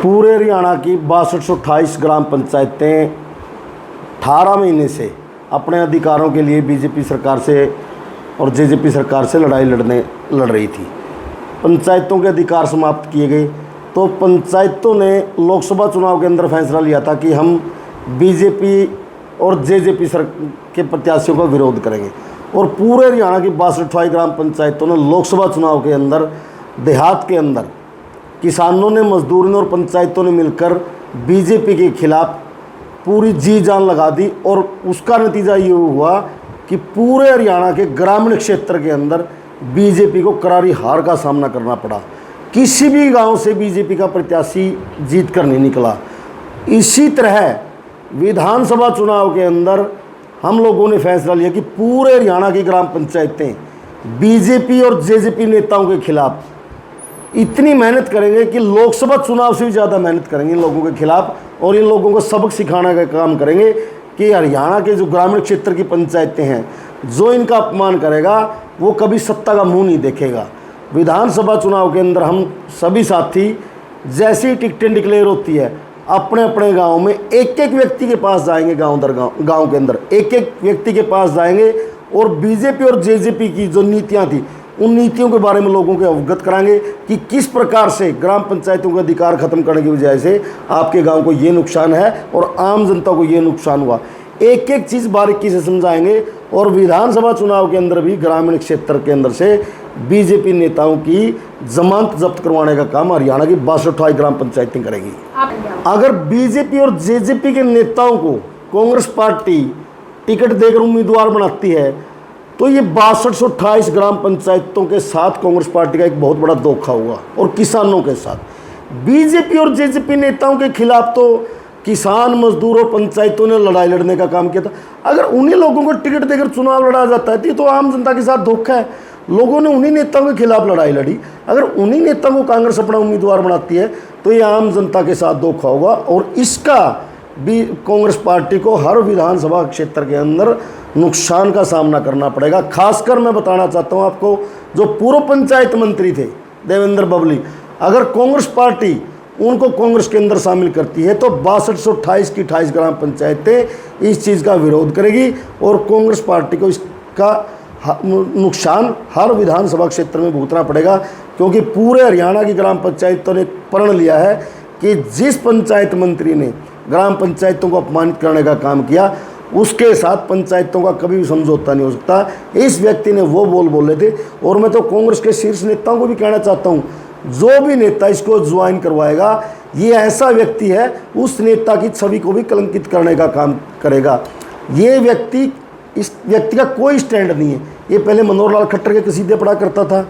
पूरे हरियाणा की 6228 ग्राम पंचायतें 18 महीने से अपने अधिकारों के लिए बीजेपी सरकार से और जेजेपी सरकार से लड़ रही थी। पंचायतों के अधिकार समाप्त किए गए तो पंचायतों ने लोकसभा चुनाव के अंदर फैसला लिया था कि हम बीजेपी और जेजेपी के प्रत्याशियों का विरोध करेंगे और पूरे हरियाणा की 6228 ग्राम पंचायतों ने लोकसभा चुनाव के अंदर देहात के अंदर किसानों ने, मजदूरों ने और पंचायतों ने मिलकर बीजेपी के खिलाफ पूरी जी जान लगा दी और उसका नतीजा ये हुआ कि पूरे हरियाणा के ग्रामीण क्षेत्र के अंदर बीजेपी को करारी हार का सामना करना पड़ा। किसी भी गांव से बीजेपी का प्रत्याशी जीत कर नहीं निकला। इसी तरह विधानसभा चुनाव के अंदर हम लोगों ने फैसला लिया कि पूरे हरियाणा की ग्राम पंचायतें बीजेपी और जेजेपी नेताओं के खिलाफ इतनी मेहनत करेंगे कि लोकसभा चुनाव से भी ज़्यादा मेहनत करेंगे इन लोगों के खिलाफ और इन लोगों को सबक सिखाने का काम करेंगे कि हरियाणा के जो ग्रामीण क्षेत्र की पंचायतें हैं, जो इनका अपमान करेगा वो कभी सत्ता का मुंह नहीं देखेगा। विधानसभा चुनाव के अंदर हम सभी साथी जैसी टिकटें डिक्लेयर होती है अपने अपने गाँव में एक एक व्यक्ति के पास जाएंगे, गाँव दर गाँव के अंदर एक एक व्यक्ति के पास जाएंगे और बीजेपी और जेजेपी की जो नीतियाँ थी उन नीतियों के बारे में लोगों को अवगत कराएंगे कि किस प्रकार से ग्राम पंचायतों के अधिकार खत्म करने की वजह से आपके गांव को ये नुकसान है और आम जनता को ये नुकसान हुआ। एक एक चीज़ बारीकी से समझाएंगे और विधानसभा चुनाव के अंदर भी ग्रामीण क्षेत्र के अंदर से बीजेपी नेताओं की जमानत जब्त करवाने का काम हरियाणा की 6228 ग्राम पंचायतें करेगी। अगर बीजेपी और जेजेपी के नेताओं को कांग्रेस पार्टी टिकट देकर उम्मीदवार बनाती है तो ये 6228 ग्राम पंचायतों के साथ कांग्रेस पार्टी का एक बहुत बड़ा धोखा हुआ और किसानों के साथ। बीजेपी और जेजेपी नेताओं के खिलाफ तो किसान, मजदूर और पंचायतों ने लड़ाई लड़ने का काम किया था। अगर उन्हीं लोगों को टिकट देकर चुनाव लड़ा जाता है तो आम जनता के साथ धोखा है। लोगों ने उन्हीं नेताओं के खिलाफ लड़ाई लड़ी। अगर उन्हीं नेताओं को कांग्रेस अपना उम्मीदवार बनाती है तो ये आम जनता के साथ धोखा होगा और इसका भी कांग्रेस पार्टी को हर विधानसभा क्षेत्र के अंदर नुकसान का सामना करना पड़ेगा। खासकर मैं बताना चाहता हूं आपको, जो पूर्व पंचायत मंत्री थे देवेंद्र बबली, अगर कांग्रेस पार्टी उनको कांग्रेस के अंदर शामिल करती है तो 6228 की 28 ग्राम पंचायतें इस चीज़ का विरोध करेगी और कांग्रेस पार्टी को इसका नुकसान हर विधानसभा क्षेत्र में भुगतना पड़ेगा, क्योंकि पूरे हरियाणा की ग्राम पंचायतों ने प्रण लिया है कि जिस पंचायत मंत्री ने ग्राम पंचायतों को अपमानित करने का काम किया उसके साथ पंचायतों का कभी भी समझौता नहीं हो सकता। इस व्यक्ति ने वो बोले थे और मैं तो कांग्रेस के शीर्ष नेताओं को भी कहना चाहता हूँ, जो भी नेता इसको ज्वाइन करवाएगा ये ऐसा व्यक्ति है उस नेता की छवि को भी कलंकित करने का काम करेगा। ये व्यक्ति, इस व्यक्ति का कोई स्टैंड नहीं है। ये पहले मनोहर लाल खट्टर के कसीदे पढ़ा करता था,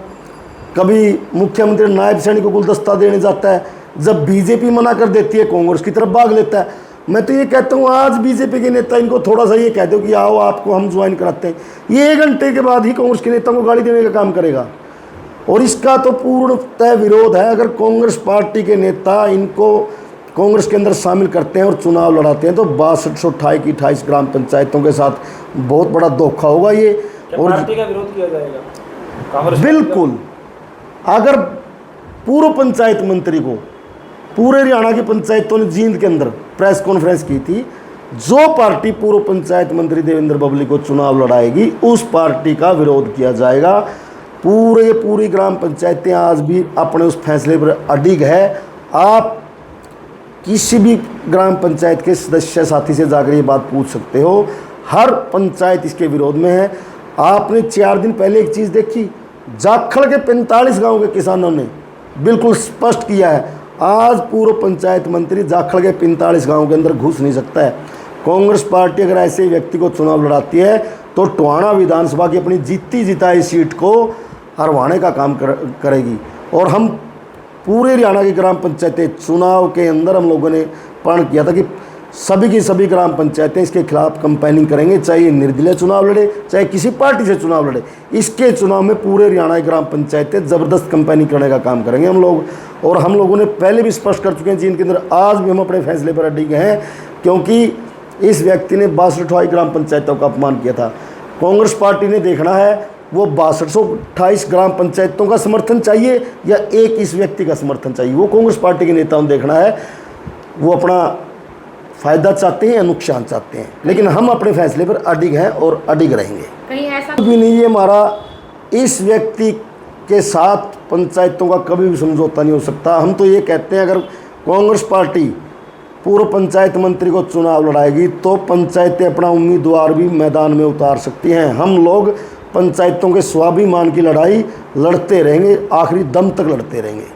कभी मुख्यमंत्री नायब सैनी को गुलदस्ता देने जाता है, जब बीजेपी मना कर देती है कांग्रेस की तरफ भाग लेता है। मैं तो ये कहता हूँ आज बीजेपी के नेता इनको थोड़ा सा ये कह दो कि आओ आपको हम ज्वाइन कराते हैं, ये 1 घंटे के बाद ही कांग्रेस के नेताओं को गाली देने का काम करेगा और इसका तो पूर्णतः विरोध है। अगर कांग्रेस पार्टी के नेता इनको कांग्रेस के अंदर शामिल करते हैं और चुनाव लड़ाते हैं तो 6228 की 28 ग्राम पंचायतों के साथ बहुत बड़ा धोखा होगा ये। और पार्टी का विरोध किया जाएगा बिल्कुल। अगर पूर्व पंचायत मंत्री को पूरे हरियाणा की पंचायतों ने जींद के अंदर प्रेस कॉन्फ्रेंस की थी, जो पार्टी पूर्व पंचायत मंत्री देवेंद्र बबली को चुनाव लड़ाएगी उस पार्टी का विरोध किया जाएगा। पूरी ग्राम पंचायतें आज भी अपने उस फैसले पर अडिग है। आप किसी भी ग्राम पंचायत के सदस्य साथी से जाकर ये बात पूछ सकते हो, हर पंचायत इसके विरोध में है। आपने 4 दिन पहले एक चीज़ देखी, जाखड़ के 45 गाँव के किसानों ने बिल्कुल स्पष्ट किया है आज पूर्व पंचायत मंत्री जाखड़ के 45 गांव के अंदर घुस नहीं सकता है। कांग्रेस पार्टी अगर ऐसे व्यक्ति को चुनाव लड़ाती है तो टोहाना विधानसभा की अपनी जीती जिताई सीट को हरवाने का काम करेगी। और हम पूरे हरियाणा की ग्राम पंचायतें चुनाव के अंदर हम लोगों ने प्रण किया था कि सभी की सभी ग्राम पंचायतें इसके खिलाफ कंपेनिंग करेंगे, चाहे निर्दलीय चुनाव लड़े चाहे किसी पार्टी से चुनाव लड़े। इसके चुनाव में पूरे हरियाणा की ग्राम पंचायतें ज़बरदस्त कंपेनिंग करने का काम करेंगे हम लोग। और हम लोगों ने पहले भी स्पष्ट कर चुके हैं जिनके अंदर आज भी हम अपने फैसले पर अडिग हैं, क्योंकि इस व्यक्ति ने 6228 ग्राम पंचायतों का अपमान किया था। कांग्रेस पार्टी ने देखना है वो 6228 ग्राम पंचायतों का समर्थन चाहिए या एक इस व्यक्ति का समर्थन चाहिए? वो कांग्रेस पार्टी के नेताओं ने देखना है, वो अपना फ़ायदा चाहते हैं या नुकसान चाहते हैं। लेकिन हम अपने फैसले पर अडिग हैं और अडिग रहेंगे। कहीं ऐसा भी नहीं है हमारा इस व्यक्ति के साथ पंचायतों का कभी भी समझौता नहीं हो सकता। हम तो ये कहते हैं अगर कांग्रेस पार्टी पूर्व पंचायत मंत्री को चुनाव लड़ाएगी तो पंचायतें अपना उम्मीदवार भी मैदान में उतार सकती हैं। हम लोग पंचायतों के स्वाभिमान की लड़ाई लड़ते रहेंगे, आखिरी दम तक लड़ते रहेंगे।